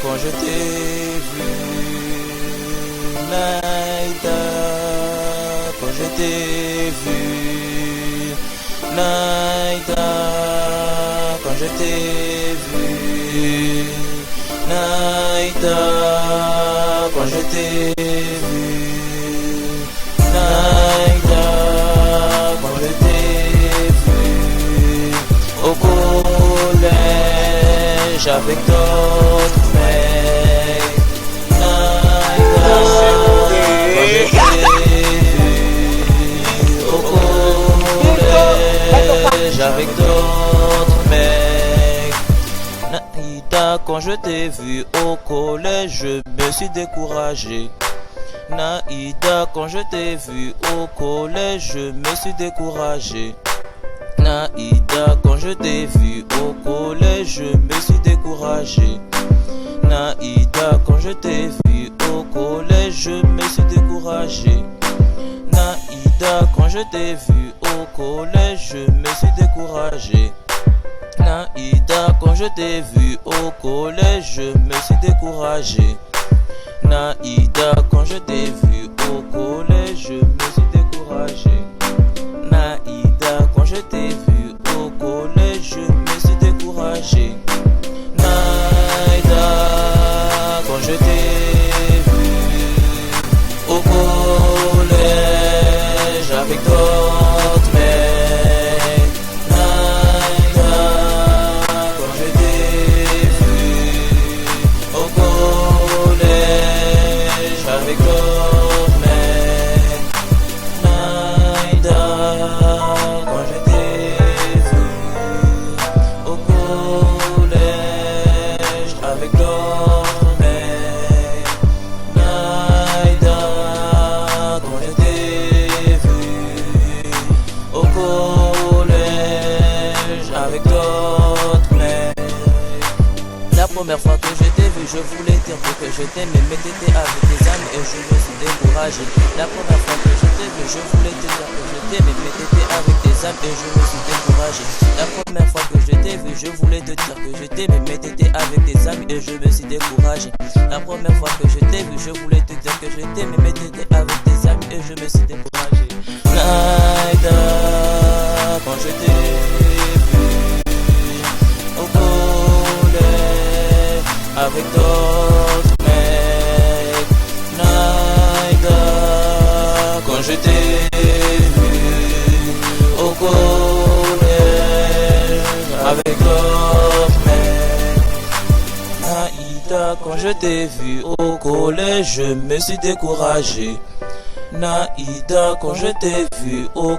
Quand je t'ai vu, Naïda, quand je t'ai vu, Naïda, quand je t'ai vu, Naïda, quand je t'ai vu, Naïda, quand je t'ai vu, au collège avec d'autres mecs, Naïda, quand je t'ai vu, au collège avec d'autres mecs, Naïda, quand je t'ai vu au collège, je me suis découragé. Naïda, quand je t'ai vu au collège, je me suis découragé. Naïda, quand je t'ai vu au collège, je me suis découragé. Naïda, quand je t'ai vu au collège, je me suis découragé. Naïda, quand je t'ai vu au collège, je me suis découragé. Naïda, quand je t'ai vu au collège, je me suis découragé. Naïda, quand je t'ai vu au collège, je me suis découragé. Naïda, quand je t'ai vu au collège, je me suis découragé. Naïda, quand je t'ai vu au collège avec d'autres mecs, Naïda, quand je t'ai vu au collège avec d'autres mecs, Naïda, quand je t'ai vu au collège avec d'autres mecs, Naïda, quand je t'ai vu au collège avec d'autres mecs. La première fois que je t'ai vu, je voulais dire que je t'aimais, mais t'étais avec tes amis et je me suis découragé. La première fois que je t'ai vu, je voulais te dire que je t'aimais, mais t'étais avec tes amis et je me suis découragé. La première fois que je t'ai vu, je voulais te dire que je t'aimais, mais t'étais avec tes amis et je me suis découragé. La première fois que je t'ai vu, je voulais te dire que je t'aimais, mais t'étais avec tes amis et je me suis découragé. Naïda, quand je t'ai vu au collège avec d'autres mecs, Naïda, quand je t'ai vu au collège avec d'autres mecs, Naïda, quand je t'ai vu au collège, je me suis découragé. Naïda, quand je t'ai vu au